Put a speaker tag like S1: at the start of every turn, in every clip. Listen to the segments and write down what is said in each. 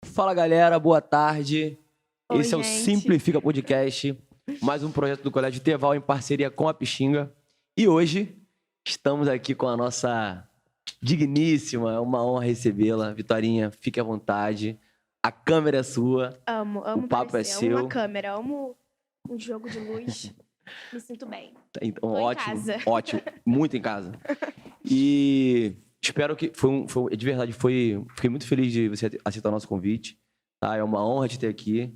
S1: Fala galera, boa tarde.
S2: Oi,
S1: Esse é o
S2: gente.
S1: Simplifica Podcast, mais um projeto do Colégio Teval em parceria com a Pixinga. E hoje estamos aqui com a nossa digníssima, é uma honra recebê-la. Vitorinha, fique à vontade. A câmera é sua.
S2: Amo
S1: O papo
S2: aparecer,
S1: é
S2: amo
S1: seu.
S2: uma câmera, amo um jogo de luz. Me sinto bem.
S1: Então,
S2: Tô em
S1: ótimo,
S2: casa.
S1: ótimo, muito em casa. E espero que de verdade fiquei muito feliz de você aceitar o nosso convite. Tá? É uma honra te ter aqui.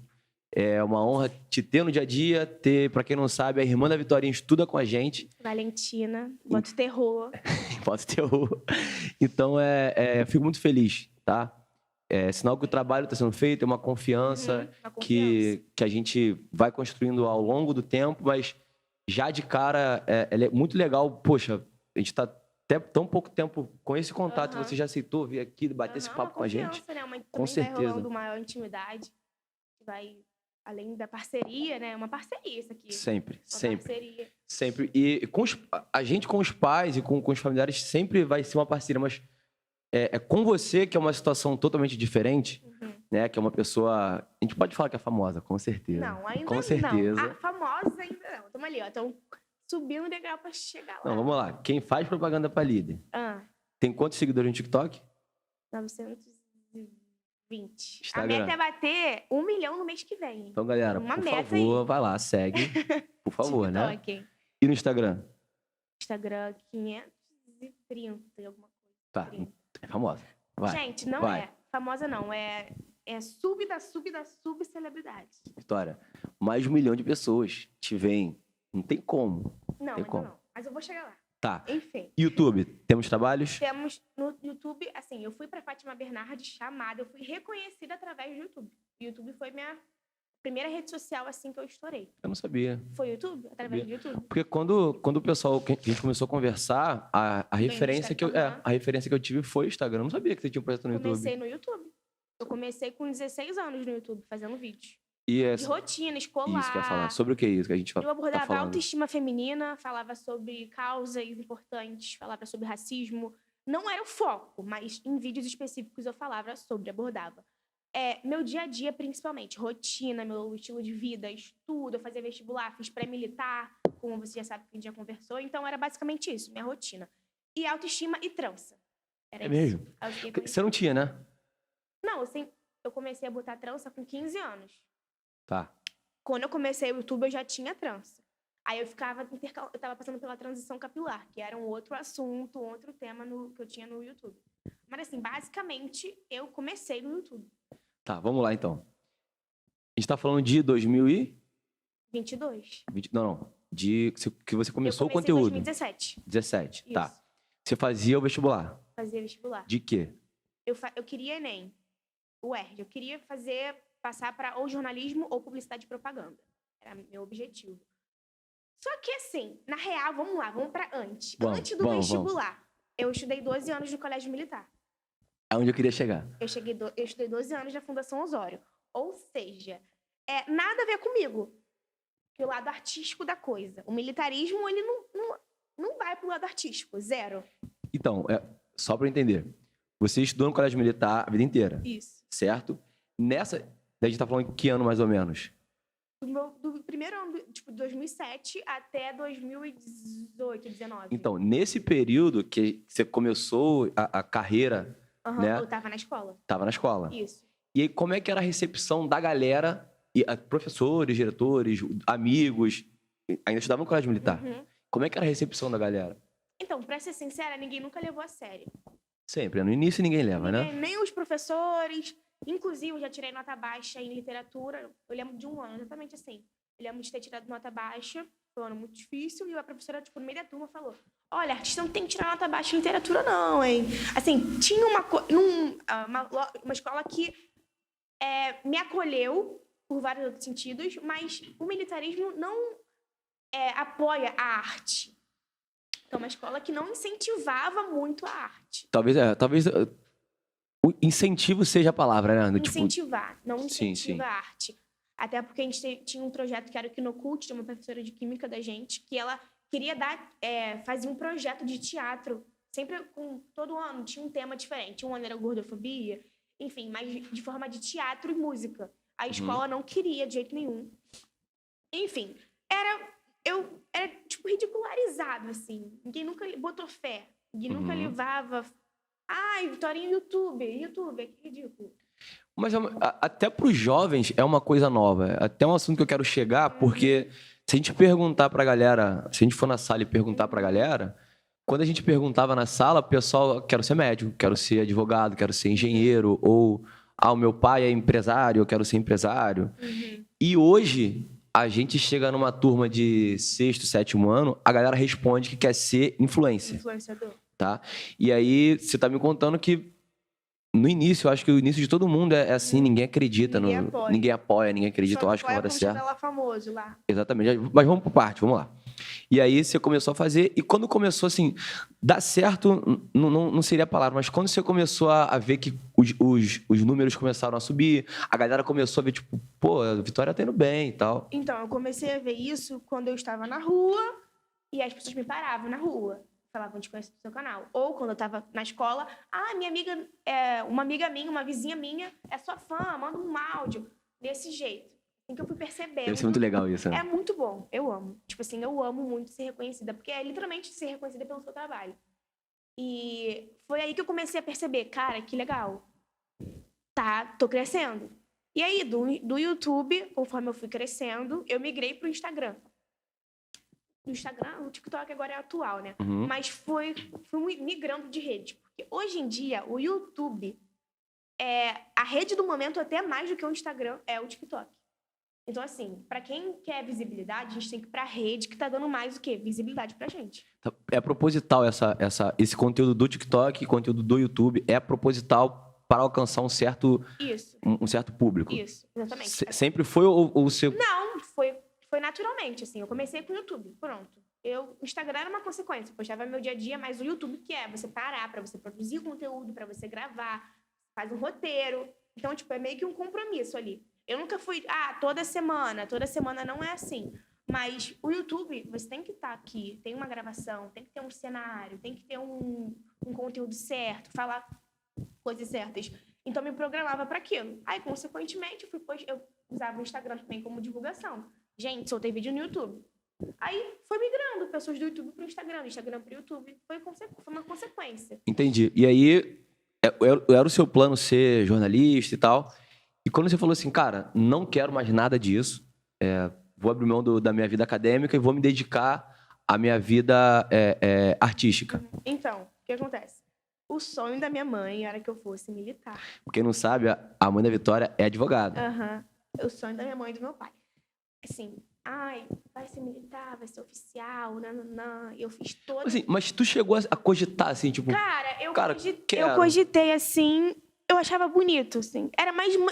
S1: É uma honra te ter no dia a dia, para quem não sabe, a irmã da Vitorinha estuda com a gente.
S2: Valentina, boto terror.
S1: Pode ter o... Então, fico muito feliz, tá? É sinal que o trabalho está sendo feito, é uma confiança,
S2: Uma confiança.
S1: que a gente vai construindo ao longo do tempo, mas já de cara, é muito legal. Poxa, a gente está até tão pouco tempo com esse contato,
S2: Aham.
S1: você já aceitou vir aqui, bater esse papo com a gente?
S2: Né? Também
S1: Com
S2: vai
S1: certeza.
S2: rolando maior intimidade. Vai, além da parceria, né? Uma parceria isso aqui.
S1: Sempre,
S2: Uma
S1: sempre.
S2: parceria.
S1: Sempre. E a gente com os pais e com os familiares sempre vai ser uma parceria, mas é com você que é uma situação totalmente diferente, né? Que é uma pessoa... A gente pode falar que é famosa, com certeza.
S2: Não, ainda
S1: com
S2: não.
S1: certeza.
S2: A famosa ainda não. Estamos ali, ó. Estão subindo o degrau pra chegar lá.
S1: Não, vamos lá. Quem faz propaganda pra líder? Tem quantos seguidores no TikTok?
S2: 920.
S1: Instagram.
S2: A meta é bater 1 milhão no mês que vem.
S1: Então, galera,
S2: Uma
S1: por
S2: meta
S1: favor,
S2: aí.
S1: vai lá, segue. Por favor, né?
S2: TikTok.
S1: E no Instagram?
S2: Instagram 530 e alguma coisa.
S1: Tá,
S2: 30.
S1: é famosa. Vai.
S2: Gente, não
S1: vai.
S2: é famosa, não. É sub da subcelebridade.
S1: Vitória, mais de 1 milhão de pessoas te veem. Não tem como.
S2: Não,
S1: Tem
S2: ainda
S1: como.
S2: não. Mas eu vou chegar lá.
S1: Tá.
S2: Enfim.
S1: YouTube, temos trabalhos?
S2: Temos no YouTube, assim, eu fui pra Fátima Bernardes chamada, eu fui reconhecida através do YouTube. O YouTube foi minha primeira rede social, assim, que eu estourei.
S1: Eu não sabia.
S2: Foi o YouTube? Através do YouTube.
S1: Porque quando o pessoal, que a gente começou a conversar, a referência que
S2: Instagram.
S1: a referência que eu tive foi o Instagram. Eu não sabia que você tinha um projeto no
S2: Comecei
S1: YouTube.
S2: no YouTube. Eu comecei com 16 anos no YouTube, fazendo vídeo.
S1: E
S2: De rotina, escolar.
S1: Isso que eu ia falar. Sobre o que é isso que a gente
S2: Eu
S1: tá
S2: abordava a
S1: falando?
S2: autoestima feminina, falava sobre causas importantes, falava sobre racismo. Não era o foco, mas em vídeos específicos eu falava sobre, abordava. Meu dia a dia, principalmente, rotina, meu estilo de vida, estudo, eu fazia vestibular, fiz pré-militar, como você já sabe que a gente já conversou. Então, era basicamente isso, minha rotina. E autoestima e trança. Era isso.
S1: Mesmo?
S2: Eu fiquei com isso.
S1: Você não tinha, né?
S2: Não, eu comecei a botar trança com 15 anos.
S1: Tá.
S2: Quando eu comecei o YouTube, eu já tinha trança. Aí eu tava passando pela transição capilar, que era um outro assunto, um outro tema que eu tinha no YouTube. Mas assim, basicamente, eu comecei no YouTube.
S1: Tá, vamos lá então. A gente tá falando de
S2: 22.
S1: Não. De que você começou o
S2: Eu comecei em
S1: conteúdo.
S2: 2017.
S1: 17,
S2: Isso.
S1: tá. Você fazia o vestibular.
S2: Fazia vestibular.
S1: De quê?
S2: Eu queria Enem, o ERJ. Eu queria passar para ou jornalismo ou publicidade e propaganda. Era meu objetivo. Só que assim, na real, vamos para antes. Antes do vestibular, eu estudei 12 anos no Colégio Militar.
S1: Aonde eu queria chegar?
S2: Eu estudei 12 anos na Fundação Osório. Ou seja, nada a ver comigo. Que o lado artístico da coisa. O militarismo, ele não vai pro lado artístico. Zero.
S1: Então, só para eu entender. Você estudou no Colégio Militar a vida inteira.
S2: Isso.
S1: Certo? A gente tá falando em que ano mais ou menos?
S2: Do primeiro ano, tipo, 2007 até 2018, 2019.
S1: Então, nesse período que você começou a carreira, né?
S2: Eu tava na escola.
S1: Tava na escola.
S2: Isso.
S1: E aí, como é que era a recepção da galera, professores, diretores, amigos, ainda estudavam no Colégio Militar? Como é que era a recepção da galera?
S2: Então, pra ser sincera, ninguém nunca levou a sério.
S1: Sempre, no início ninguém leva, né?
S2: Nem os professores. Inclusive, eu já tirei nota baixa em literatura. Eu lembro de um ano, exatamente assim. Eu lembro de ter tirado nota baixa. Foi um ano muito difícil. E a professora, tipo, no meio da turma, falou: olha, artista não tem que tirar nota baixa em literatura, não, hein? Assim, tinha uma escola que me acolheu por vários outros sentidos, mas o militarismo não apoia a arte. Então, uma escola que não incentivava muito a arte.
S1: Talvez o incentivo seja a palavra, né?
S2: Incentivar, não incentiva
S1: sim.
S2: a arte. Até porque a gente tinha um projeto que era o Kinocult, de uma professora de química da gente, que ela queria fazia um projeto de teatro, sempre todo ano tinha um tema diferente. Um ano era gordofobia, enfim, mas de forma de teatro e música. A escola não queria de jeito nenhum. Enfim, era tipo, ridicularizado, assim. Ninguém nunca botou fé. Ninguém nunca levava... Ai, Vitorinha, YouTube, que ridículo.
S1: Mas até para os jovens é uma coisa nova. É até um assunto que eu quero chegar, porque se a gente perguntar pra galera, se a gente for na sala e perguntar pra galera, quando a gente perguntava na sala, o pessoal, quero ser médico, quero ser advogado, quero ser engenheiro, ou, o meu pai é empresário, eu quero ser empresário. E hoje, a gente chega numa turma de 6º, 7º ano, a galera responde que quer ser influencer.
S2: Influenciador.
S1: Tá? E aí, você tá me contando que no início, eu acho que o início de todo mundo é assim, ninguém acredita. Ninguém apoia, ninguém acredita, eu acho que vai dar certo.
S2: Só lá famoso lá.
S1: Exatamente. Mas vamos por parte, vamos lá. E aí você começou a fazer, e quando começou assim, dar certo, não seria a palavra, mas quando você começou a ver que os números começaram a subir, a galera começou a ver, tipo, pô, a Vitória tá indo bem e tal.
S2: Então, eu comecei a ver isso quando eu estava na rua e as pessoas me paravam na rua. Falavam, te conheço do seu canal. Ou quando eu tava na escola, minha amiga, uma amiga minha, uma vizinha minha, é sua fã, manda um áudio. Desse jeito. Assim que eu fui perceber.
S1: Deve ser muito legal isso, né?
S2: É muito bom, eu amo. Tipo assim, eu amo muito ser reconhecida, porque é literalmente ser reconhecida pelo seu trabalho. E foi aí que eu comecei a perceber, cara, que legal. Tô crescendo. E aí, do YouTube, conforme eu fui crescendo, eu migrei pro Instagram. No Instagram, o TikTok agora é atual, né? Mas fui migrando de rede. Porque hoje em dia, o YouTube a rede do momento até mais do que o Instagram é o TikTok. Então, assim, pra quem quer visibilidade, a gente tem que ir pra rede que tá dando mais o quê? Visibilidade pra gente.
S1: É proposital esse conteúdo do TikTok, conteúdo do YouTube, é proposital para alcançar um certo público.
S2: Isso, exatamente.
S1: Sempre foi ou você...
S2: Não, foi naturalmente, assim. Eu comecei com o YouTube, pronto. O Instagram era uma consequência, eu postava meu dia a dia, mas o YouTube que é você parar pra você produzir conteúdo, pra você gravar, faz um roteiro. Então, tipo, é meio que um compromisso ali. Eu nunca fui, toda semana não é assim. Mas o YouTube, você tem que estar aqui, tem uma gravação, tem que ter um cenário, tem que ter um conteúdo certo, falar coisas certas. Então, eu me programava para aquilo. Aí, consequentemente, eu usava o Instagram também como divulgação. Gente, soltei vídeo no YouTube. Aí, foi migrando pessoas do YouTube para o Instagram, do Instagram para o YouTube. Foi uma consequência.
S1: Entendi. E aí, era o seu plano ser jornalista e tal. E quando você falou assim, cara, não quero mais nada disso, vou abrir mão da minha vida acadêmica e vou me dedicar à minha vida artística.
S2: Então, o que acontece? O sonho da minha mãe era que eu fosse militar.
S1: Pra quem não sabe, a mãe da Vitória é advogada.
S2: O sonho da minha mãe e do meu pai. Assim, vai ser militar, vai ser oficial, nananã. Eu fiz toda...
S1: Assim, mas tu chegou a cogitar, assim, tipo...
S2: Cara, eu cogitei, assim... Eu achava bonito, assim.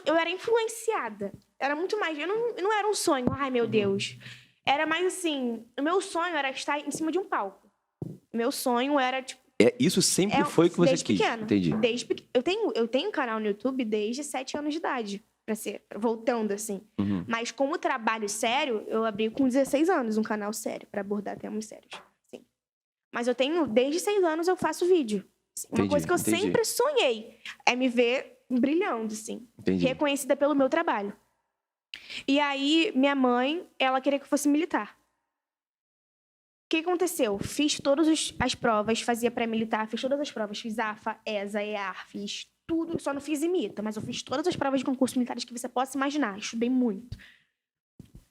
S2: Eu era influenciada. Era muito mais... não era um sonho, meu Deus. Era mais, assim... O meu sonho era estar em cima de um palco. Meu sonho era, tipo...
S1: Isso sempre foi o que você
S2: quis? Pequena.
S1: Entendi.
S2: Eu tenho um canal no YouTube desde 7 anos de idade. Voltando, assim. Mas como trabalho sério, eu abri com 16 anos um canal sério, para abordar temas sérios. Sim. Mas desde 6 anos eu faço vídeo. Uma coisa que eu sempre sonhei é me ver brilhando, assim. Reconhecida pelo meu trabalho. E aí, minha mãe, ela queria que eu fosse militar. O que aconteceu? Fiz todas as provas, fazia pré-militar, fiz todas as provas. Fiz AFA, ESA, EAR, fiz tudo. Só não fiz IMITA, mas eu fiz todas as provas de concursos militares que você possa imaginar. Estudei muito.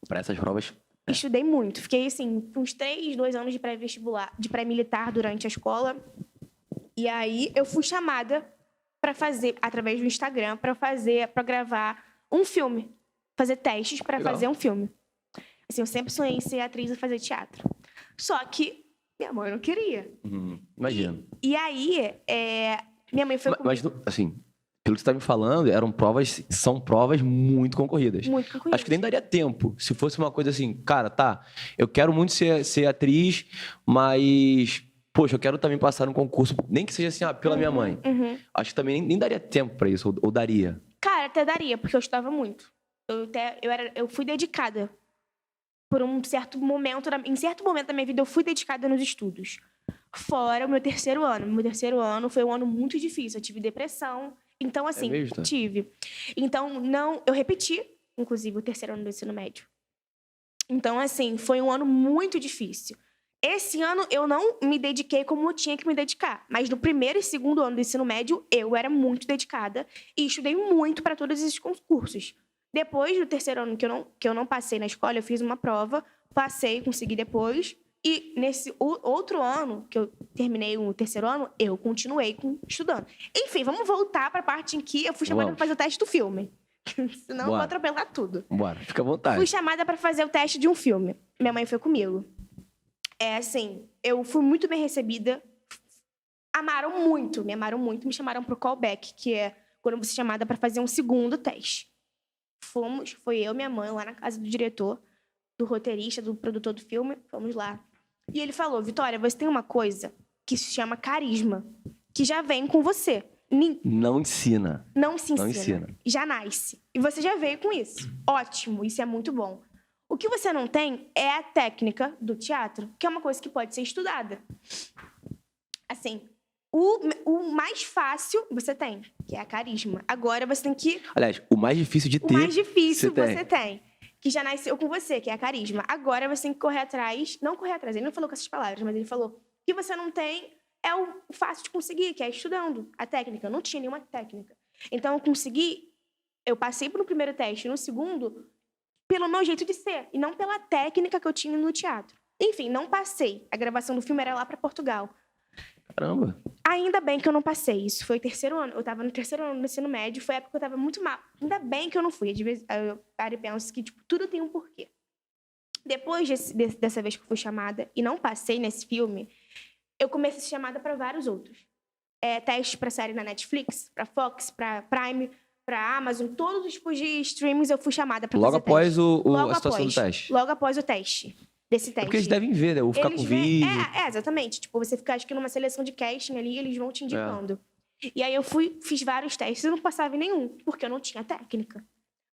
S1: Para essas provas...
S2: Estudei muito. Fiquei, assim, uns 2 anos de pré-vestibular, de pré-militar durante a escola. E aí, eu fui chamada para fazer, através do Instagram, para gravar um filme. Fazer testes para fazer um filme. Assim, eu sempre sonhei em ser atriz e fazer teatro. Só que minha mãe não queria.
S1: Imagina.
S2: E aí, minha mãe foi
S1: Mas, assim, pelo que você tá me falando, são provas muito concorridas.
S2: Muito concorridas.
S1: Acho que nem daria tempo. Se fosse uma coisa assim, cara, eu quero muito ser atriz, mas... Poxa, eu quero também passar um concurso, nem que seja assim, pela minha mãe. Acho que também nem daria tempo pra isso, ou daria?
S2: Cara, até daria, porque eu estudava muito. Eu fui dedicada. Por um certo momento, em certo momento da minha vida, eu fui dedicada nos estudos. Fora o meu terceiro ano. Meu terceiro ano foi um ano muito difícil. Eu tive depressão, Então, assim,
S1: mesmo, tá?
S2: tive. Então, não... Eu repeti, inclusive, o terceiro ano do ensino médio. Então, assim, foi um ano muito difícil. Esse ano eu não me dediquei como eu tinha que me dedicar. Mas no primeiro e segundo ano do ensino médio, eu era muito dedicada e estudei muito para todos esses concursos. Depois do terceiro ano que eu não passei na escola, eu fiz uma prova, passei, consegui depois. E nesse outro ano, que eu terminei o terceiro ano, eu continuei estudando. Enfim, vamos voltar para a parte em que eu fui chamada para fazer o teste do filme. Senão eu vou atropelar tudo.
S1: Bora, fica à vontade.
S2: Fui chamada para fazer o teste de um filme. Minha mãe foi comigo. Assim, eu fui muito bem recebida. Me amaram muito. Me chamaram pro callback, que é quando você é chamada para fazer um segundo teste. Foi eu e minha mãe lá na casa do diretor, do roteirista, do produtor do filme. Fomos lá. E ele falou, Vitória, você tem uma coisa que se chama carisma, que já vem com você.
S1: Não ensina.
S2: Não se ensina.
S1: Não ensina.
S2: Já nasce. E você já veio com isso. Ótimo, isso é muito bom. O que você não tem é a técnica do teatro, que é uma coisa que pode ser estudada. Assim, o mais fácil você tem, que é a carisma. Agora você tem que...
S1: Aliás, o mais difícil de ter...
S2: O mais difícil você tem, que já nasceu com você, que é a carisma. Agora você tem que correr atrás... Não correr atrás, ele não falou com essas palavras, mas ele falou que você não tem é o fácil de conseguir, que é estudando a técnica. Eu não tinha nenhuma técnica. Então, eu consegui... Eu passei no primeiro teste, no segundo... pelo meu jeito de ser, e não pela técnica que eu tinha no teatro. Enfim, não passei. A gravação do filme era lá para Portugal.
S1: Caramba!
S2: Ainda bem que eu não passei. Isso foi o terceiro ano. Eu estava no terceiro ano do ensino médio, foi a época que eu estava muito mal. Ainda bem que eu não fui. Eu paro e penso que tipo, tudo tem um porquê. Depois dessa vez que eu fui chamada e não passei nesse filme, eu comecei a ser chamada para vários outros. Testes para série na Netflix, para Fox, para Prime... para Amazon, todos os tipos de streamings eu fui chamada para fazer
S1: logo após
S2: teste.
S1: a situação do teste.
S2: Logo após o teste. Desse teste.
S1: Porque eles devem ver, né? Ou ficar com vídeo.
S2: Exatamente. Tipo, você fica, acho que numa seleção de casting ali, eles vão te indicando. E aí eu fiz vários testes e não passava em nenhum, porque eu não tinha técnica.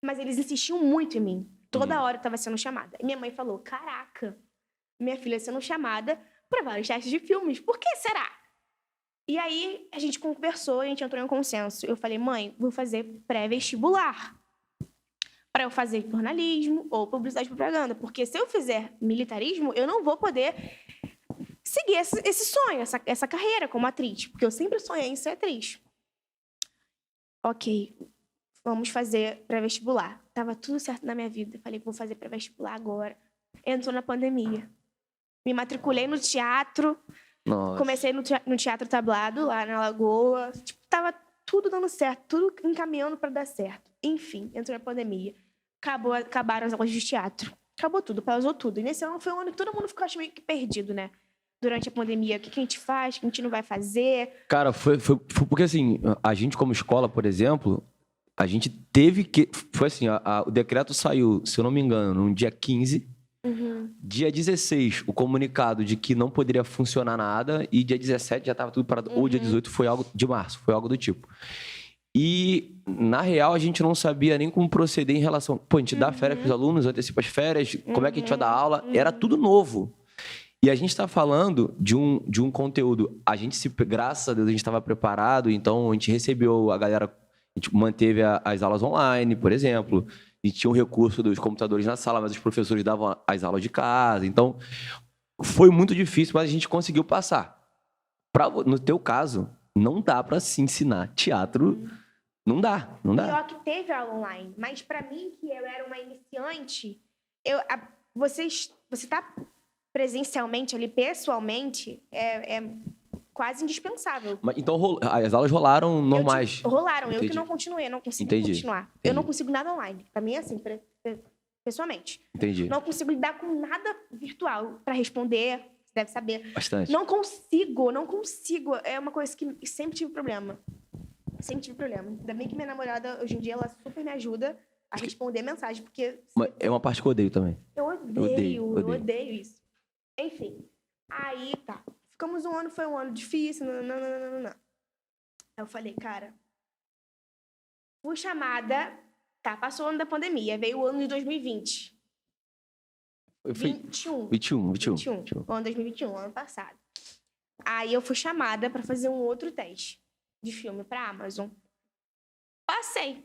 S2: Mas eles insistiam muito em mim. Toda hora eu estava sendo chamada. E minha mãe falou, caraca, minha filha sendo chamada para vários testes de filmes. Por que será? E aí, a gente conversou, a gente entrou em um consenso. Eu falei, mãe, vou fazer pré-vestibular para eu fazer jornalismo ou publicidade e propaganda. Porque se eu fizer militarismo, eu não vou poder seguir esse sonho, essa carreira como atriz. Porque eu sempre sonhei em ser atriz. Ok, vamos fazer pré-vestibular. Tava tudo certo na minha vida. Falei, vou fazer pré-vestibular agora. Entrou na pandemia. Me matriculei no teatro...
S1: Nossa.
S2: Comecei no Teatro Tablado, lá na Lagoa. Tipo, tava tudo dando certo, tudo encaminhando para dar certo. Enfim, entrou a pandemia. Acabaram as aulas de teatro. Acabou tudo, pausou tudo. E nesse ano foi um ano que todo mundo ficou meio que perdido, né? Durante a pandemia, o que a gente faz, o que a gente não vai fazer.
S1: Cara, foi porque assim, a gente como escola, por exemplo, a gente teve que... Foi assim, o decreto saiu, se eu não me engano, no dia 15... Dia 16, o comunicado de que não poderia funcionar nada, e dia 17 já estava tudo parado, ou dia 18 foi algo de março, foi algo do tipo. E, na real, a gente não sabia nem como proceder em relação... Pô, a gente dá férias para os alunos, antecipa as férias, como é que a gente vai dar aula? Era tudo novo. E a gente está falando de um conteúdo... Graças a Deus, a gente estava preparado, então a gente recebeu a galera... A gente manteve as aulas online, por exemplo... E tinha um recurso dos computadores na sala, mas os professores davam as aulas de casa. Então, foi muito difícil, mas a gente conseguiu passar. No teu caso, não dá para se ensinar teatro. Não dá.
S2: Pior que teve aula online. Mas para mim, que eu era uma iniciante, você tá presencialmente ali, pessoalmente, é quase indispensável.
S1: Mas, então, as aulas rolaram normais?
S2: Rolaram.
S1: Entendi.
S2: Eu que não continuei, não consegui continuar.
S1: Entendi.
S2: Eu não consigo nada online. Pra mim é assim, pessoalmente.
S1: Entendi.
S2: Não consigo lidar com nada virtual pra responder, você deve saber.
S1: Bastante.
S2: Não consigo. É uma coisa que sempre tive problema. Ainda bem que minha namorada, hoje em dia, ela super me ajuda a responder mensagem, porque...
S1: É uma parte que eu odeio também.
S2: Eu odeio isso. Enfim, aí tá. Ficamos um ano, foi um ano difícil, não. Aí eu falei, cara, fui chamada, tá, passou o ano da pandemia, veio o ano de 2020. 21. O ano de 2021, ano passado. Aí eu fui chamada para fazer um outro teste de filme para Amazon. Passei.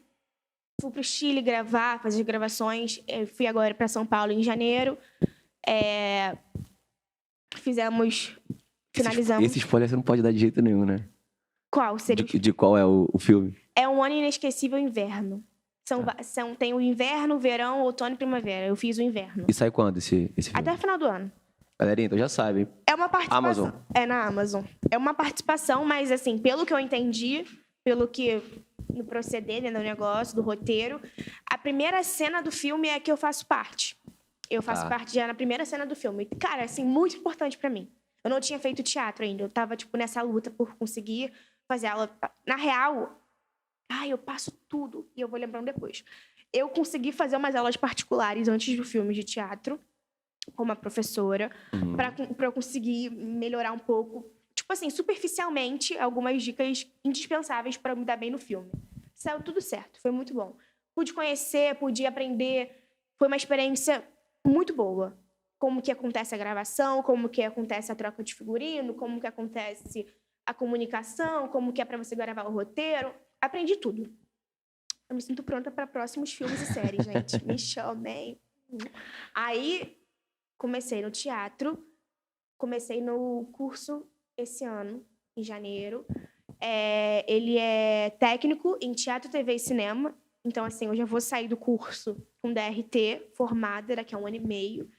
S2: Fui pro Chile gravar, fazer gravações. Eu fui agora para São Paulo em janeiro. Finalizamos.
S1: Esse spoiler você não pode dar de jeito nenhum, né?
S2: Qual seria?
S1: De qual é o filme?
S2: É um ano inesquecível inverno. Tem o inverno, o verão, outono e primavera. Eu fiz o inverno.
S1: E sai quando esse filme?
S2: Até o final do ano.
S1: Galerinha, então já sabe.
S2: É uma participação.
S1: Amazon.
S2: É na Amazon. É uma participação, mas assim, pelo que eu entendi, pelo que no proceder, né, do negócio, do roteiro, a primeira cena do filme é que eu faço parte. Eu faço parte já na primeira cena do filme. Cara, assim, muito importante pra mim. Eu não tinha feito teatro ainda. Eu tava, tipo, nessa luta por conseguir fazer aula. Na real, eu passo tudo e eu vou lembrando depois. Eu consegui fazer umas aulas particulares antes do filme de teatro, com uma professora, pra eu conseguir melhorar um pouco, tipo assim, superficialmente, algumas dicas indispensáveis para me dar bem no filme. Saiu tudo certo, foi muito bom. Pude conhecer, pude aprender, foi uma experiência muito boa. Como que acontece a gravação, como que acontece a troca de figurino, como que acontece a comunicação, como que é para você gravar o roteiro. Aprendi tudo. Eu me sinto pronta para próximos filmes e séries, gente. Me chamem. Aí, comecei no teatro, comecei no curso esse ano, em janeiro. Ele é técnico em teatro, TV e cinema. Então, assim, eu já vou sair do curso com DRT, formada daqui a 1 ano e meio.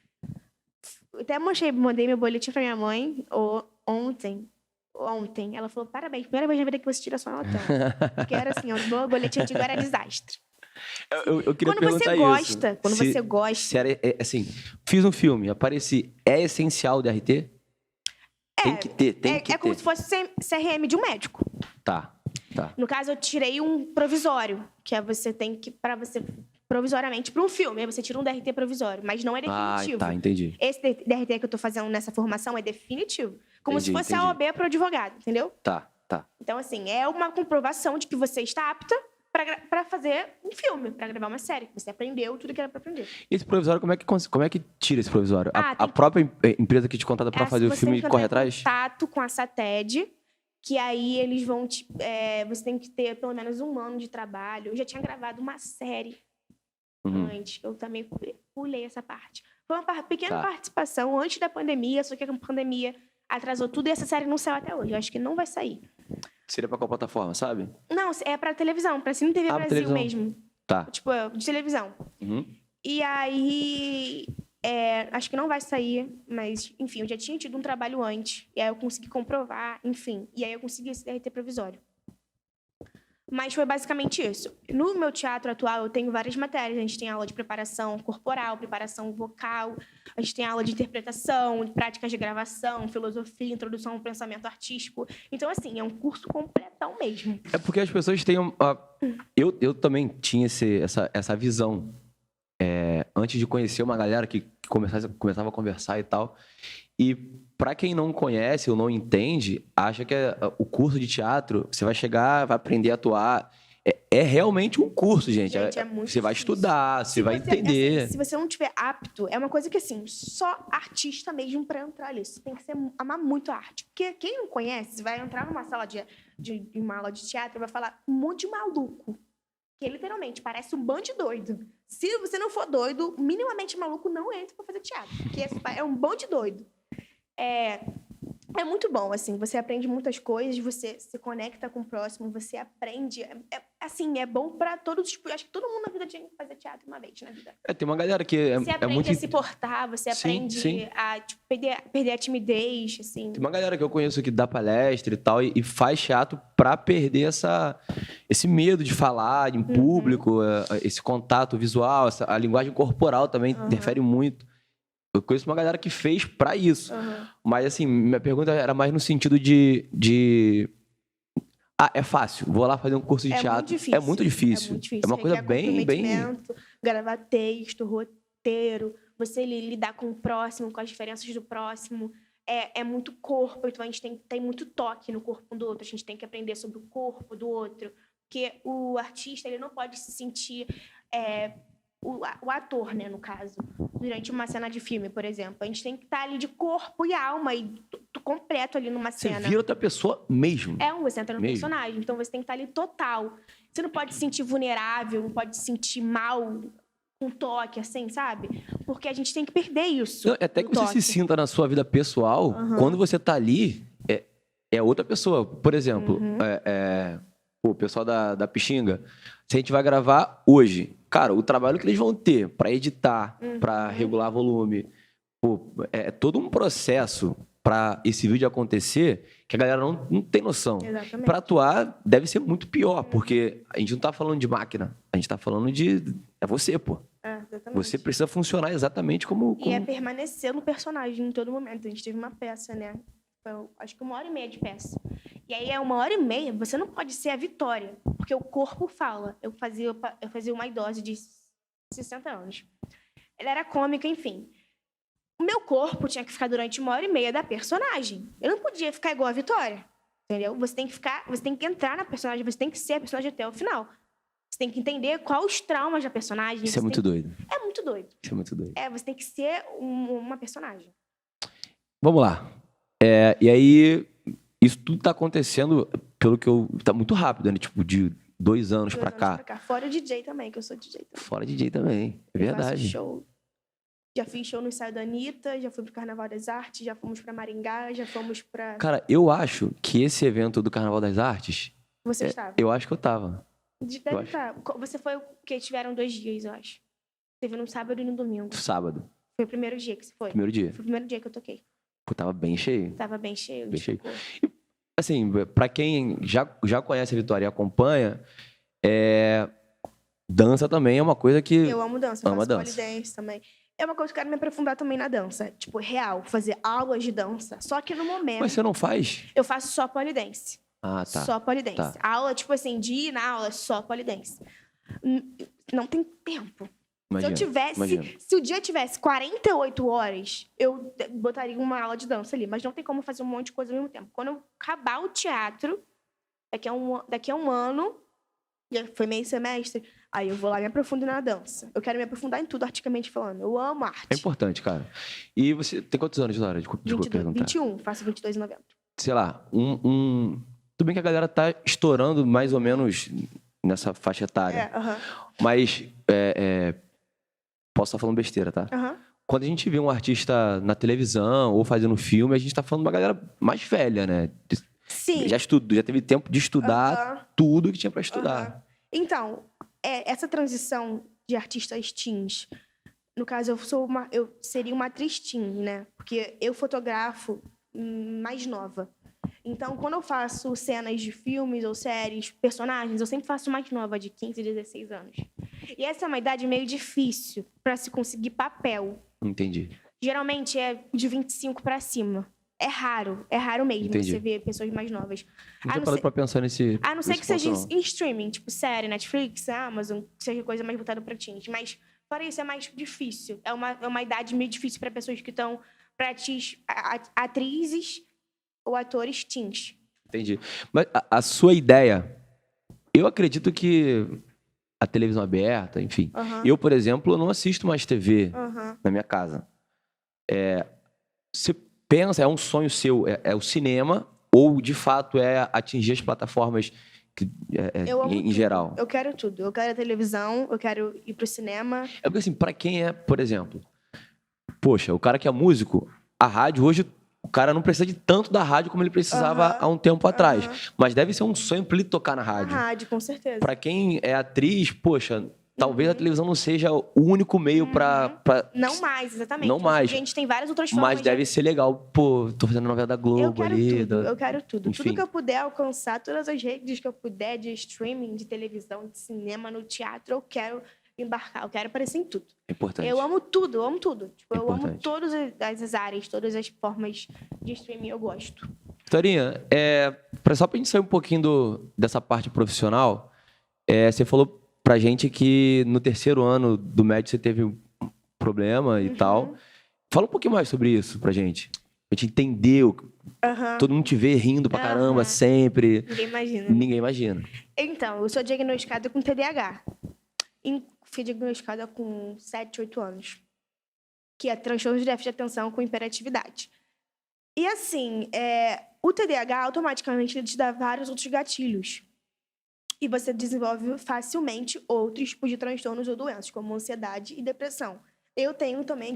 S2: Até mandei meu boletim pra minha mãe ontem. Ela falou, parabéns, primeira vez na vida que você tira sua nota. Porque era assim, o boletim antigo era desastre.
S1: Eu queria
S2: quando você gosta, quando você gosta...
S1: Se era, assim, fiz um filme, apareci, é essencial o DRT? Tem que ter.
S2: É como se fosse CRM de um médico.
S1: Tá.
S2: No caso, eu tirei um provisório, que é você tem que, para você, provisoriamente, para um filme, aí você tira um DRT provisório, mas não é definitivo.
S1: Tá, entendi.
S2: Esse DRT que eu tô fazendo nessa formação é definitivo. Como se fosse a OAB para o advogado, entendeu?
S1: Tá.
S2: Então, assim, é uma comprovação de que você está apta para fazer um filme, para gravar uma série. Você aprendeu tudo que era para aprender.
S1: E esse provisório, como é que tira esse provisório? A própria empresa que te contrata para fazer o filme corre atrás?
S2: Você tem contato com a SATED, que aí eles vão... você tem que ter pelo menos 1 ano de trabalho. Eu já tinha gravado uma série antes. Eu também pulei essa parte. Foi uma pequena participação antes da pandemia, só que a pandemia atrasou tudo e essa série não saiu até hoje. Eu acho que não vai sair.
S1: Seria pra qual plataforma, sabe?
S2: Não, é pra televisão, pra Cine TV Brasil
S1: televisão
S2: mesmo.
S1: Tá.
S2: Tipo, de televisão. E aí, acho que não vai sair, mas, enfim, eu já tinha tido um trabalho antes. E aí eu consegui comprovar, enfim. E aí eu consegui esse DRT provisório. Mas foi basicamente isso. No meu teatro atual, eu tenho várias matérias. A gente tem aula de preparação corporal, preparação vocal. A gente tem aula de interpretação, de práticas de gravação, filosofia, introdução ao pensamento artístico. Então, assim, é um curso completão mesmo.
S1: É porque as pessoas têm... Eu também tinha essa visão. Antes de conhecer uma galera que começava a conversar e tal. E para quem não conhece ou não entende, acha que o curso de teatro, você vai chegar, vai aprender a atuar. É realmente um curso, gente.
S2: É muito
S1: você vai
S2: difícil.
S1: estudar, você vai entender.
S2: Assim, se você não tiver apto, é uma coisa que, assim, só artista mesmo para entrar ali. Você tem que amar muito a arte. Porque quem não conhece, vai entrar numa sala de uma aula de teatro e vai falar um monte de maluco. Que literalmente parece um bando de doido. Se você não for doido, minimamente maluco, não entra para fazer teatro. Porque é um bando de doido. É muito bom, assim, você aprende muitas coisas, você se conecta com o próximo, você aprende. Assim, é bom pra todos, tipo, acho que todo mundo na vida tinha que fazer teatro uma vez na vida.
S1: Tem uma galera que
S2: você aprende
S1: muito...
S2: a se portar, você aprende a tipo, perder a timidez, assim.
S1: Tem uma galera que eu conheço que dá palestra e tal, e faz teatro pra perder esse medo de falar em público, esse contato visual, a linguagem corporal também interfere muito. Eu conheço uma galera que fez pra isso. Mas, assim, minha pergunta era mais no sentido de... é fácil. Vou lá fazer um curso de teatro. É muito difícil. É uma coisa bem...
S2: Gravar texto, roteiro, você lidar com o próximo, com as diferenças do próximo. É muito corpo, então a gente tem muito toque no corpo do outro. A gente tem que aprender sobre o corpo do outro. Porque o artista, ele não pode se sentir... o ator, né, no caso, durante uma cena de filme, por exemplo. A gente tem que estar ali de corpo e alma e completo ali numa
S1: Você
S2: cena.
S1: vira outra pessoa mesmo.
S2: Você entra no
S1: Mesmo.
S2: personagem, então você tem que estar ali total. Você não pode se sentir vulnerável, não pode se sentir mal, com toque, assim, sabe? Porque a gente tem que perder isso.
S1: Não, até
S2: do
S1: que você
S2: toque.
S1: se sinta na sua vida pessoal,
S2: Uhum.
S1: quando você tá ali, é outra pessoa. Por exemplo,
S2: Uhum.
S1: o pessoal da Pixinga, se a gente vai gravar hoje, cara, o trabalho que eles vão ter para editar, para regular volume, é todo um processo para esse vídeo acontecer que a galera não tem noção.
S2: Exatamente.
S1: Para atuar, deve ser muito pior, porque a gente não tá falando de máquina, a gente tá falando de... É você, pô.
S2: Exatamente.
S1: Você precisa funcionar exatamente como...
S2: E é permanecer no personagem em todo momento. A gente teve uma peça, né? Foi, acho que 1h30 de peça. E aí, 1h30, você não pode ser a Vitória. Porque o corpo fala. Eu fazia uma idosa de 60 anos. Ela era cômica, enfim. O meu corpo tinha que ficar durante 1h30 da personagem. Eu não podia ficar igual a Vitória. Entendeu? Você tem que entrar na personagem, você tem que ser a personagem até o final. Você tem que entender quais os traumas da personagem.
S1: Isso é muito doido.
S2: É muito doido.
S1: Isso é muito doido.
S2: Você tem que ser uma personagem.
S1: Vamos lá. E aí, isso tudo tá acontecendo, pelo que eu... Tá muito rápido, né? Tipo, de 2 anos pra cá.
S2: Fora o DJ também, que eu sou DJ também.
S1: Fora DJ também. É verdade.
S2: Faço show. Já fiz show no ensaio da Anitta, já fui pro Carnaval das Artes, já fomos pra Maringá, já fomos pra...
S1: Cara, eu acho que esse evento do Carnaval das Artes...
S2: Você estava?
S1: Eu acho que eu tava.
S2: Deve estar. Você foi o que tiveram 2 dias, eu acho. Teve no sábado e no domingo.
S1: Sábado.
S2: Foi o primeiro dia que você foi?
S1: Primeiro dia.
S2: Foi o primeiro dia que eu toquei.
S1: Pô, tava bem cheio.
S2: Tava bem cheio.
S1: Bem cheio. E, assim, pra quem já conhece a Vitória e acompanha, dança também é uma coisa que...
S2: Eu amo dança, eu faço
S1: dança.
S2: pole dance também. É uma coisa que eu quero me aprofundar também na dança. Tipo, real, fazer aulas de dança. Só que no momento...
S1: Mas você não faz?
S2: Eu faço só pole dance.
S1: Ah, tá.
S2: Só pole dance.
S1: Tá.
S2: A aula, tipo assim, de ir na aula, só pole dance. Não tem tempo.
S1: Imagina.
S2: Se o dia tivesse 48 horas, eu botaria uma aula de dança ali. Mas não tem como fazer um monte de coisa ao mesmo tempo. Quando eu acabar o teatro, daqui a um ano, já foi meio semestre, aí eu vou lá e me aprofundo na dança. Eu quero me aprofundar em tudo, artisticamente falando. Eu amo arte.
S1: É importante, cara. E você tem quantos anos, Laura? Desculpa perguntar.
S2: 21, faço 22 em novembro.
S1: Sei lá, tudo bem que a galera tá estourando mais ou menos nessa faixa etária. Mas, posso estar falando besteira, tá? Quando a gente vê um artista na televisão ou fazendo filme, a gente tá falando de uma galera mais velha, né?
S2: Sim.
S1: Já teve tempo de estudar tudo que tinha para estudar.
S2: Então, essa transição de artistas teens, no caso, eu seria uma atriz teen, né? Porque eu fotografo mais nova. Então, quando eu faço cenas de filmes ou séries, personagens, eu sempre faço mais nova, de 15, 16 anos. E essa é uma idade meio difícil para se conseguir papel.
S1: Entendi.
S2: Geralmente é de 25 para cima. É raro mesmo.
S1: Entendi.
S2: Você ver pessoas mais novas.
S1: Não tinha parado pra pensar nesse...
S2: A não ser que seja
S1: não.
S2: em streaming, tipo série, Netflix, Amazon, que seja coisa mais voltada para teens. Mas, fora isso, é mais difícil. É uma idade meio difícil para pessoas que estão... Para atrizes ou atores teens.
S1: Entendi. Mas a sua ideia... Eu acredito que a televisão aberta, enfim... Eu, por exemplo, não assisto mais TV na minha casa. Você pensa, é um sonho seu, é o cinema, ou de fato é atingir as plataformas em geral?
S2: Eu quero tudo. Eu quero a televisão, eu quero ir pro cinema.
S1: É porque assim, pra quem por exemplo, poxa, o cara que é músico, a rádio hoje, o cara não precisa de tanto da rádio como ele precisava há um tempo atrás. Mas deve ser um sonho pra ele tocar na rádio.
S2: Na rádio, com certeza.
S1: Pra quem é atriz, poxa... Talvez a televisão não seja o único meio pra...
S2: Não mais, exatamente.
S1: Não mais.
S2: A gente tem várias outras formas.
S1: Mas deve ser legal. Pô, tô fazendo novela da Globo ali.
S2: Eu quero tudo.
S1: Enfim.
S2: Tudo que eu puder alcançar, todas as redes que eu puder, de streaming, de televisão, de cinema, no teatro, eu quero embarcar. Eu quero aparecer em tudo.
S1: É importante.
S2: Eu amo tudo, eu amo tudo. Tipo, eu amo
S1: Importante.
S2: todas as áreas, todas as formas de streaming, eu gosto.
S1: Torinha, só pra gente sair um pouquinho dessa parte profissional, você falou pra gente que no 3º ano do médio você teve um problema e tal. Fala um pouquinho mais sobre isso pra gente. A gente entendeu. Todo mundo te vê rindo pra caramba sempre.
S2: Ninguém imagina.
S1: Ninguém imagina.
S2: Então, eu sou diagnosticada com TDAH. fui diagnosticada com 7, 8 anos. Que é transtorno de déficit de atenção com hiperatividade. E assim, o TDAH automaticamente ele te dá vários outros gatilhos. E você desenvolve facilmente outros tipos de transtornos ou doenças, como ansiedade e depressão. Eu tenho também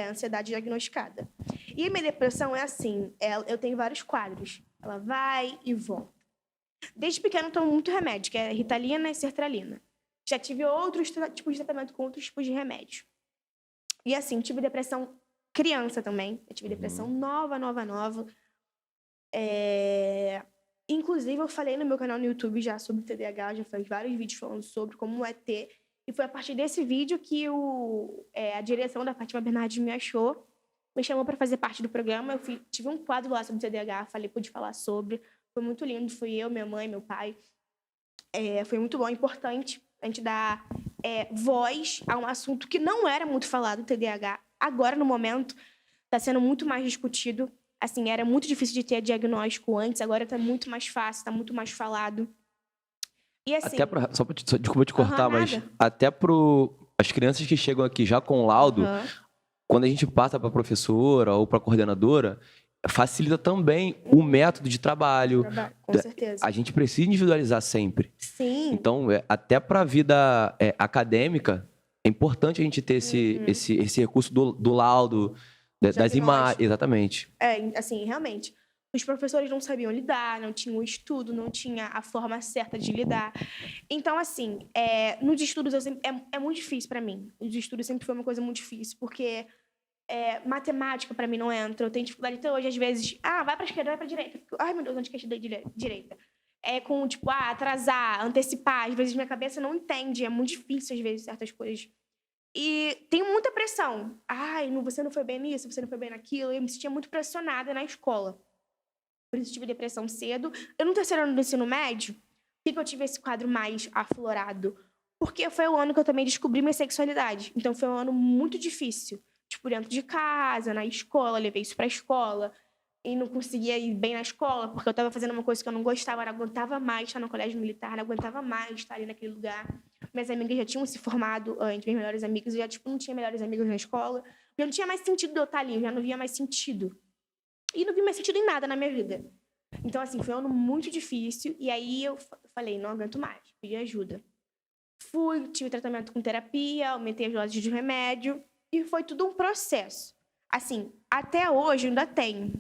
S2: ansiedade diagnosticada. E a minha depressão é assim, eu tenho vários quadros. Ela vai e volta. Desde pequeno eu tomo muito remédio, que é Ritalina e Sertralina. Já tive outros tipos de tratamento com outros tipos de remédio. E assim, tive depressão criança também. Eu tive depressão nova. Inclusive, eu falei no meu canal no YouTube já sobre TDAH, já fiz vários vídeos falando sobre como é ter. E foi a partir desse vídeo que a direção da Fátima Bernardes me achou, me chamou para fazer parte do programa. Tive um quadro lá sobre TDAH, pude falar sobre. Foi muito lindo. Fui eu, minha mãe, meu pai. Foi muito bom, importante a gente dar voz a um assunto que não era muito falado, TDAH. Agora, no momento, está sendo muito mais discutido. Assim, era muito difícil de ter diagnóstico antes, agora está muito mais fácil, está muito mais falado. E assim...
S1: Desculpa te cortar, mas até para as crianças que chegam aqui já com laudo, quando a gente passa para a professora ou para a coordenadora, facilita também o método de trabalho.
S2: Com certeza.
S1: A gente precisa individualizar sempre.
S2: Sim.
S1: Então, até para a vida acadêmica, é importante a gente ter esse recurso do laudo, das imagens. Exatamente.
S2: Assim, realmente. Os professores não sabiam lidar, não tinham o estudo, não tinha a forma certa de lidar. Então, assim, nos estudos é muito difícil para mim. Os estudos sempre foi uma coisa muito difícil, porque matemática para mim não entra. Eu tenho dificuldade até hoje, às vezes. Vai para esquerda, vai para direita. Ai, meu Deus, onde que é direita? Com, tipo, atrasar, antecipar. Às vezes minha cabeça não entende. É muito difícil, às vezes, certas coisas. E tenho muita pressão. Você não foi bem nisso, você não foi bem naquilo. Eu me sentia muito pressionada na escola. Por isso tive depressão cedo. Eu no terceiro ano do ensino médio, por que eu tive esse quadro mais aflorado? Porque foi o ano que eu também descobri minha sexualidade. Então foi um ano muito difícil. Tipo, dentro de casa, na escola, levei isso pra escola. E não conseguia ir bem na escola, porque eu tava fazendo uma coisa que eu não gostava, não aguentava mais estar no colégio militar, não aguentava mais estar ali naquele lugar. Minhas amigas já tinham se formado antes, minhas melhores amigas, eu já, não tinha melhores amigos na escola. Já não tinha mais sentido de eu estar ali, eu já não via mais sentido. E não vi mais sentido em nada na minha vida. Então, assim, foi um ano muito difícil. E aí eu falei, não aguento mais, pedi ajuda. Tive tratamento com terapia, aumentei as doses de remédio. E foi tudo um processo. Assim, até hoje eu ainda tenho.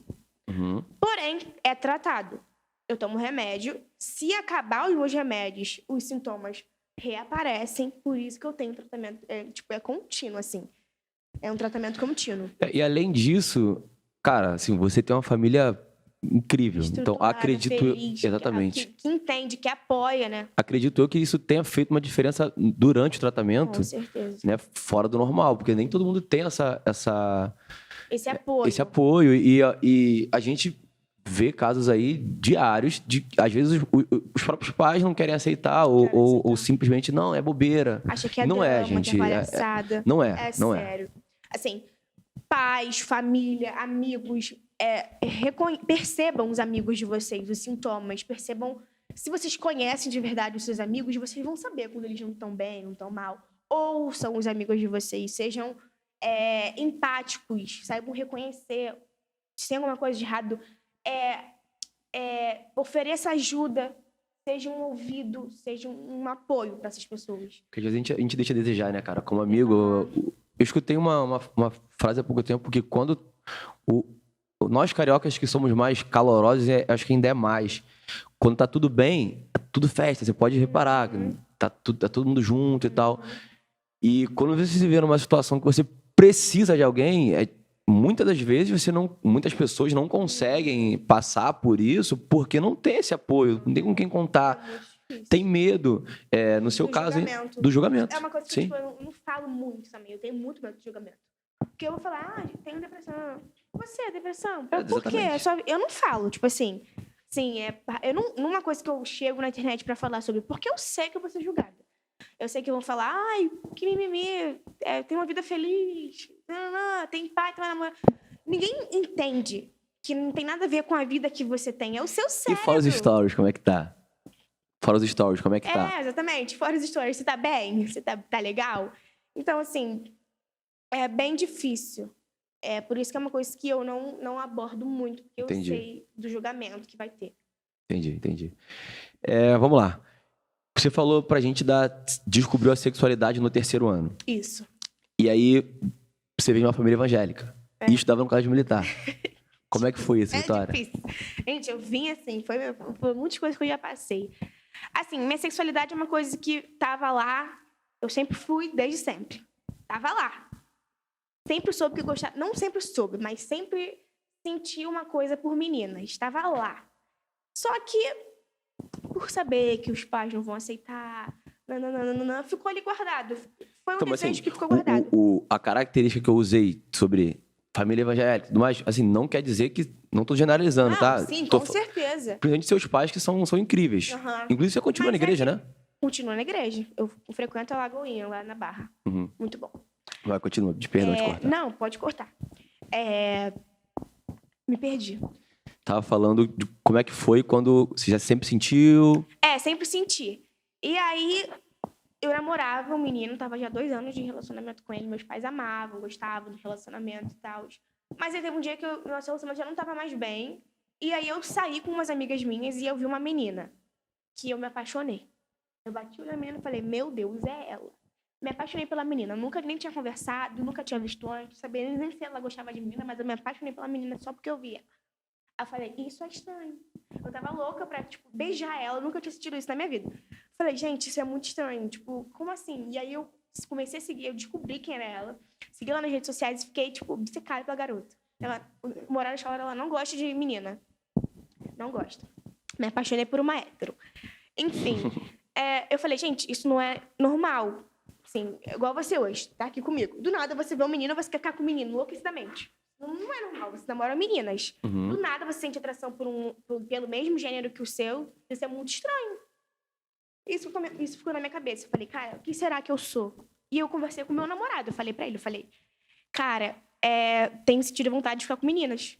S2: Porém, é tratado. Eu tomo remédio. Se acabar os meus remédios, os sintomas reaparecem. Por isso que eu tenho tratamento. É contínuo, assim. É um tratamento contínuo.
S1: E além disso... Cara, assim, você tem uma família incrível. Então, acredito
S2: feliz,
S1: exatamente.
S2: Que entende, que apoia, né?
S1: Acredito eu que isso tenha feito uma diferença durante o tratamento.
S2: Com certeza.
S1: Né, fora do normal, porque nem todo mundo tem
S2: esse apoio.
S1: Esse apoio. E a gente vê casos aí diários de, às vezes, os próprios pais não querem aceitar ou simplesmente, não, é bobeira.
S2: Acha que é
S1: não
S2: drama,
S1: é, gente.
S2: Que é palhaçada.
S1: Não é. Não
S2: sério. Assim, pais, família, amigos, percebam os amigos de vocês, os sintomas, percebam... Se vocês conhecem de verdade os seus amigos, vocês vão saber quando eles não estão bem, não estão mal. Ouçam os amigos de vocês, sejam empáticos, saibam reconhecer se tem alguma coisa de errado. Ofereça ajuda, seja um ouvido, seja um apoio para essas pessoas.
S1: Porque às vezes a gente deixa a desejar, né, cara? Como amigo... Eu escutei uma frase há pouco tempo que quando nós cariocas que somos mais calorosos, acho que ainda é mais. Quando tá tudo bem, é tudo festa. Você pode reparar, tá todo mundo junto e tal. E quando você se vê numa situação que você precisa de alguém, muitas das vezes muitas pessoas não conseguem passar por isso porque não tem esse apoio, não tem com quem contar. Tem medo, no seu caso, do julgamento.
S2: É uma coisa que eu não falo muito também. Eu tenho muito medo de julgamento. Porque eu vou falar, tenho depressão. Você, depressão? Por quê? Eu não falo, tipo assim. Sim, numa coisa que eu chego na internet pra falar sobre, porque eu sei que eu vou ser julgada. Eu sei que vão falar, que mimimi, tem uma vida feliz, tem pai, tem uma namorada. Ninguém entende que não tem nada a ver com a vida que você tem. É o seu cérebro.
S1: E fora os stories, como é que tá? Fora os stories, como é que tá?
S2: Exatamente. Fora os stories, você tá bem? Você tá legal? Então, assim, é bem difícil. É por isso que é uma coisa que eu não abordo muito, porque eu
S1: Entendi.
S2: sei do julgamento que vai ter.
S1: Entendi. Vamos lá. Você falou pra gente descobriu a sexualidade no 3º ano.
S2: Isso.
S1: E aí, você veio de uma família evangélica. E estudava no colégio militar. Como é que foi isso, Vitória?
S2: É difícil. Gente, eu vim assim, foi muitas coisas que eu já passei. Assim, minha sexualidade é uma coisa que tava lá, eu sempre fui, desde sempre. Tava lá. Sempre soube que gostava, não sempre soube, mas sempre senti uma coisa por meninas. Estava lá. Só que, por saber que os pais não vão aceitar, ficou ali guardado. Foi um desejo que ficou guardado.
S1: A característica que eu usei sobre família evangélica e tudo mais, assim, não quer dizer que... Não tô generalizando, tá?
S2: Sim, com certeza.
S1: Principalmente seus pais, que são incríveis. Inclusive, você continua na igreja, né?
S2: Continuo na igreja. Eu frequento a Lagoinha, lá na Barra. Muito bom.
S1: Vai, continua. Perdão de cortar.
S2: Não, pode cortar. Me perdi.
S1: Tava falando de como é que foi quando você já sempre sentiu...
S2: Sempre senti. E aí, eu namorava um menino, tava já 2 anos de relacionamento com ele. Meus pais amavam, gostavam do relacionamento e tal. Mas aí teve um dia que o nosso relacionamento já não tava mais bem. E aí eu saí com umas amigas minhas e eu vi uma menina que eu me apaixonei. Eu bati o olho na menina e falei, meu Deus, é ela. Me apaixonei pela menina. Eu nunca nem tinha conversado, nunca tinha visto antes, sabia nem se ela gostava de menina, mas eu me apaixonei pela menina só porque eu vi ela. Aí eu falei, isso é estranho. Eu tava louca pra, beijar ela. Eu nunca tinha sentido isso na minha vida. Falei, gente, isso é muito estranho. Como assim? E aí eu comecei a seguir, eu descobri quem era ela. Segui ela nas redes sociais e fiquei, obcecada pela garota. Ela, morar na escola, ela não gosta de menina. Não gosta. Me apaixonei por uma hétero. Enfim, eu falei, gente, isso não é normal. Assim, igual você hoje, tá aqui comigo. Do nada você vê um menino, você quer ficar com um menino, enlouquecidamente. Não é normal, você namora meninas. Do nada você sente atração pelo mesmo gênero que o seu. Isso é muito estranho. Isso ficou na minha cabeça. Eu falei, cara, o que será que eu sou? E eu conversei com o meu namorado. Eu falei pra ele, cara, tenho sentido vontade de ficar com meninas.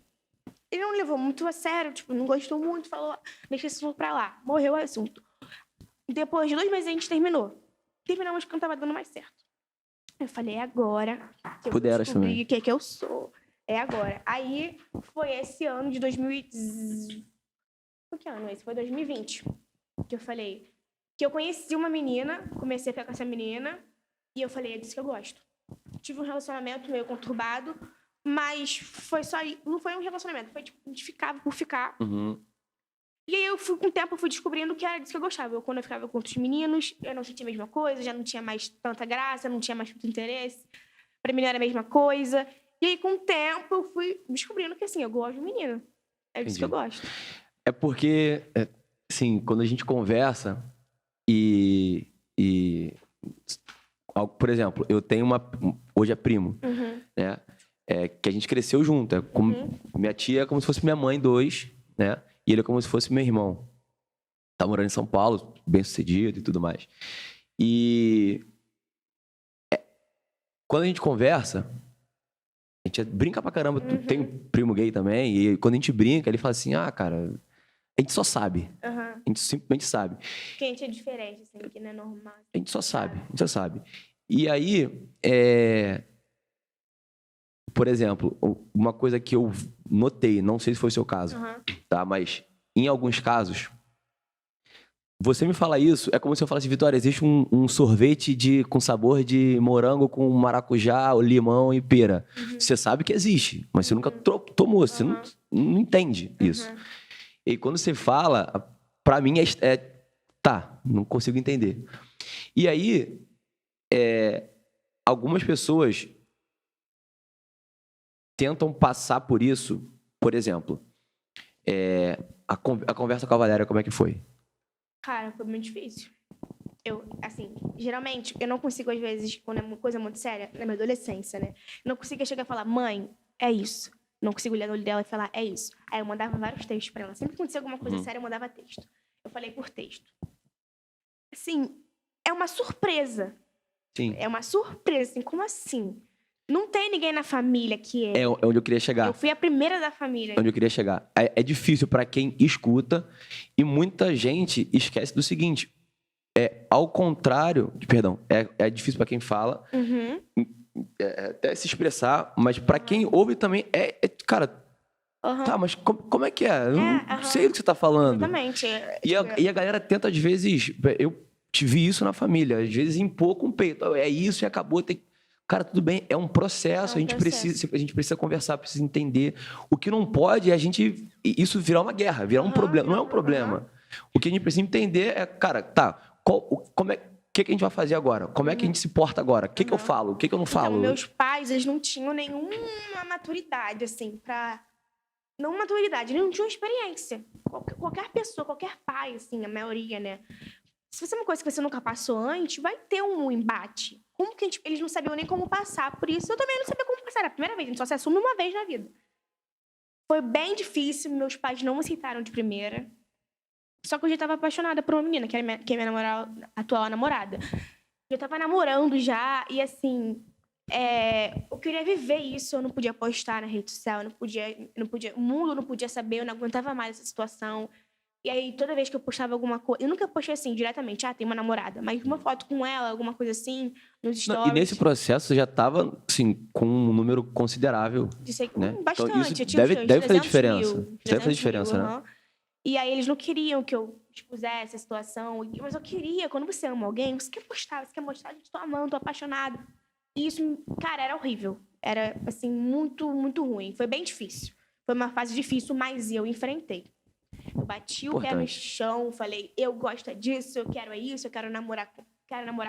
S2: Ele não levou muito a sério, não gostou muito, falou, deixa esse assunto pra lá. Morreu o assunto. Depois de 2 meses a gente terminou. Terminamos porque não tava dando mais certo. Eu falei, agora que eu descobri o que eu sou. É agora. Aí foi esse ano de 2000. Que ano é esse? Foi 2020. Que eu falei que eu conheci uma menina, comecei a ficar com essa menina, e eu falei, é disso que eu gosto. Tive um relacionamento meio conturbado, mas foi só. Não foi um relacionamento, foi a gente ficava por ficar. E aí, com o tempo, eu fui descobrindo que era disso que eu gostava. Quando eu ficava com outros meninos, eu não sentia a mesma coisa, já não tinha mais tanta graça, não tinha mais tanto interesse. Pra mim não era a mesma coisa. E aí, com o tempo, eu fui descobrindo que, assim, eu gosto de menino. É disso que eu gosto.
S1: É porque, assim, quando a gente conversa por exemplo, eu tenho hoje é primo, né? Que a gente cresceu junto. Minha tia é como se fosse minha mãe, 2, né? E ele é como se fosse meu irmão. Tá morando em São Paulo, bem sucedido e tudo mais. E quando a gente conversa, a gente brinca pra caramba. Tem um primo gay também, e quando a gente brinca, ele fala assim, cara, a gente só sabe. A gente simplesmente sabe.
S2: Que a gente é diferente, assim, que não é normal.
S1: A gente só sabe. E aí, por exemplo, uma coisa que eu notei, não sei se foi o seu caso, tá? Mas em alguns casos, você me fala isso, é como se eu falasse, Vitória, existe um sorvete com sabor de morango com maracujá, limão e pera. Você sabe que existe, mas você nunca tomou, você não entende isso. E quando você fala, pra mim tá, não consigo entender. E aí, algumas pessoas tentam passar por isso. Por exemplo, a conversa com a Valéria, como é que foi?
S2: Cara, foi muito difícil. Geralmente, eu não consigo, às vezes, quando é uma coisa muito séria, na minha adolescência, né? Eu não consigo chegar e falar, mãe, é isso. Não consigo olhar no olho dela e falar, é isso. Aí eu mandava vários textos pra ela. Sempre que acontecia alguma coisa séria, eu mandava texto. Eu falei por texto. Assim, é uma surpresa.
S1: Sim.
S2: É uma surpresa, assim, como assim? Não tem ninguém na família que é.
S1: É onde eu queria chegar.
S2: Eu fui a primeira da família.
S1: Onde eu queria chegar. É difícil para quem escuta e muita gente esquece do seguinte. Ao contrário, perdão, é difícil para quem fala até se expressar, mas para quem ouve também cara, tá, mas como é que é? Eu não sei do que você tá falando.
S2: Exatamente.
S1: E a galera tenta, às vezes, eu tive isso na família, às vezes impor com o peito. É isso e acabou. Cara, tudo bem, é um processo, a gente precisa conversar, precisa entender. O que não pode é isso virar uma guerra, virar um problema. Não é um problema. O que a gente precisa entender é, cara, tá, como é que a gente vai fazer agora? Como é que a gente se porta agora? O que eu falo? O que eu não falo?
S2: Então, meus pais, eles não tinham nenhuma maturidade, assim, não maturidade, eles não tinham experiência. Qualquer pessoa, qualquer pai, assim, a maioria, né? Se você é uma coisa que você nunca passou antes, vai ter um embate. Como que eles não sabiam nem como passar? Por isso, eu também não sabia como passar. Era a primeira vez, a gente só se assume uma vez na vida. Foi bem difícil, meus pais não me aceitaram de primeira. Só que eu já estava apaixonada por uma menina, que é minha atual namorada. Eu estava namorando já, e assim, eu queria viver isso, eu não podia postar na rede social, o mundo não podia saber, eu não aguentava mais essa situação. E aí, toda vez que eu postava alguma coisa... Eu nunca postei assim, diretamente, tem uma namorada. Mas uma foto com ela, alguma coisa assim, nos stories...
S1: E nesse processo, você já estava, assim, com um número considerável, né?
S2: Bastante.
S1: Então, isso deve fazer diferença. Deve fazer diferença, né?
S2: E aí, eles não queriam que eu expusesse a situação. Mas eu queria. Quando você ama alguém, você quer postar, você quer mostrar, gente, tô amando, tô apaixonada. E isso, cara, era horrível. Era, assim, muito, muito ruim. Foi bem difícil. Foi uma fase difícil, mas eu enfrentei. Eu bati o pé no chão, falei, eu gosto disso, eu quero isso, eu quero namorar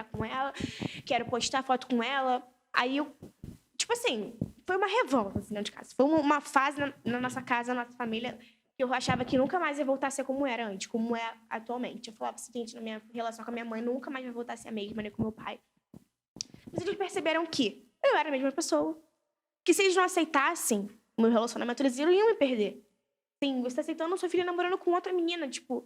S2: com ela, quero postar foto com ela. Aí eu, tipo assim, foi uma revolta assim, dentro de casa. Foi uma fase na nossa casa, na nossa família, que eu achava que nunca mais ia voltar a ser como era antes, como é atualmente. Eu falava o seguinte, na minha relação com a minha mãe, nunca mais vai voltar a ser a mesma, nem com meu pai. Mas eles perceberam que eu era a mesma pessoa. Que se eles não aceitassem o meu relacionamento, eles iam me perder. Sim, você tá aceitando sua filha namorando com outra menina, tipo...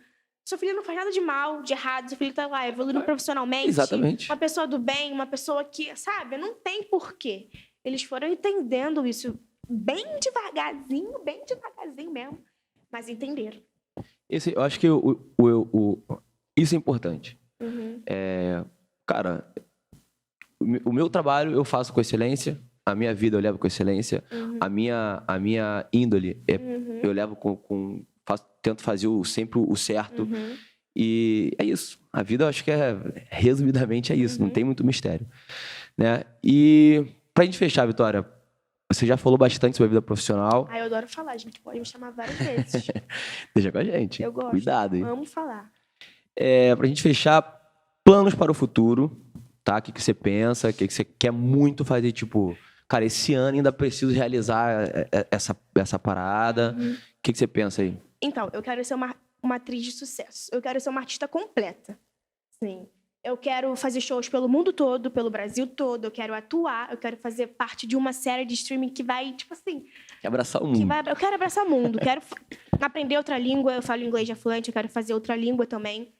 S2: Sua filha não faz nada de mal, de errado, sua filha tá lá evoluindo profissionalmente.
S1: Exatamente.
S2: Uma pessoa do bem, uma pessoa que, sabe, não tem porquê. Eles foram entendendo isso bem devagarzinho mesmo, mas entenderam.
S1: Eu acho que isso é importante. Cara, o meu trabalho eu faço com excelência, a minha vida eu levo com excelência, a minha índole eu levo tento fazer sempre o certo. E é isso. A vida, eu acho que resumidamente é isso. Não tem muito mistério. Né? E pra gente fechar, Vitória, você já falou bastante sobre a vida profissional.
S2: Eu adoro falar, gente. Pode me chamar várias vezes.
S1: Deixa com a gente.
S2: Eu gosto.
S1: Cuidado, hein?
S2: Amo falar.
S1: Pra gente fechar, planos para o futuro, tá? O que você pensa? O que você quer muito fazer, tipo... Cara, esse ano ainda preciso realizar essa parada. O que você pensa aí?
S2: Então, eu quero ser uma atriz de sucesso. Eu quero ser uma artista completa. Sim. Eu quero fazer shows pelo mundo todo, pelo Brasil todo. Eu quero atuar. Eu quero fazer parte de uma série de streaming que vai, tipo assim...
S1: Quer abraçar o mundo.
S2: Eu quero abraçar o mundo. Quero aprender outra língua. Eu falo inglês já fluente. Eu quero fazer outra língua também.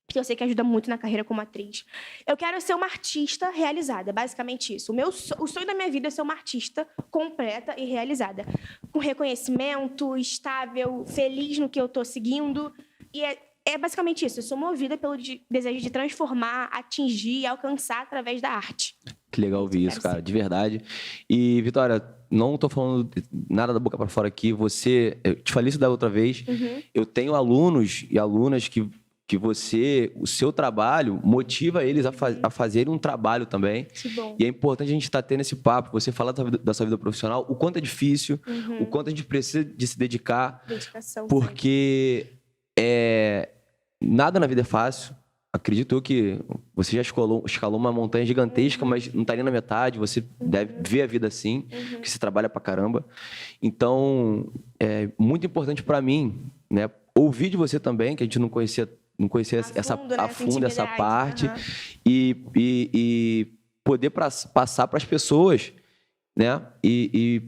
S2: Que eu sei que ajuda muito na carreira como atriz. Eu quero ser uma artista realizada, basicamente isso. O sonho da minha vida é ser uma artista completa e realizada. Com reconhecimento, estável, feliz no que eu estou seguindo. E é basicamente isso. Eu sou movida pelo desejo de transformar, atingir e alcançar através da arte.
S1: Que legal ouvir isso, cara, de verdade. E, Vitória, não tô falando nada da boca para fora aqui. Eu te falei isso da outra vez. Eu tenho alunos e alunas que o seu trabalho motiva eles a fazerem um trabalho também.
S2: Que bom.
S1: E é importante a gente estar tendo esse papo, você falar da sua vida profissional, o quanto é difícil, o quanto a gente precisa de se dedicar.
S2: Dedicação.
S1: Porque nada na vida é fácil. Acredito eu que você já escalou uma montanha gigantesca, mas não está nem na metade, você deve ver a vida assim, que você trabalha pra caramba. Então, é muito importante para mim, né, ouvir de você também, que a gente não conhecia a fundo essa parte, e poder passar para as pessoas, né? E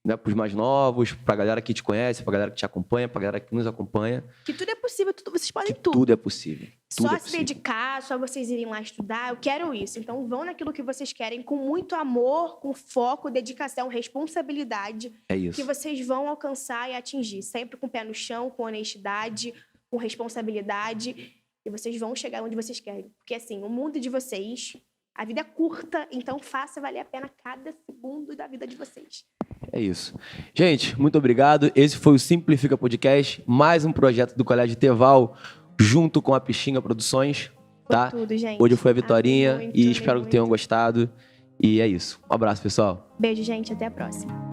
S1: né, pros mais novos, pra galera que te conhece, pra galera que te acompanha, pra galera que nos acompanha.
S2: Que tudo é possível, vocês podem
S1: Que
S2: tudo.
S1: tudo é possível. Tudo
S2: Só
S1: é
S2: se
S1: possível.
S2: dedicar, só vocês irem lá estudar. Eu quero isso. Então vão naquilo que vocês querem, com muito amor, com foco, dedicação, responsabilidade.
S1: É isso.
S2: Que vocês vão alcançar e atingir. Sempre com o pé no chão, com honestidade, com responsabilidade. E vocês vão chegar onde vocês querem. Porque assim, o mundo de vocês, a vida é curta, então faça valer a pena cada segundo da vida de vocês.
S1: É isso. Gente, muito obrigado. Esse foi o Simplifica Podcast, mais um projeto do Colégio Teval, junto com a Pixinga Produções, tá?
S2: Foi tudo, gente.
S1: Hoje foi a Vitorinha
S2: Amei muito,
S1: e
S2: amei
S1: espero que
S2: muito.
S1: tenham gostado. E é isso. Um abraço, pessoal.
S2: Beijo, gente. Até a próxima.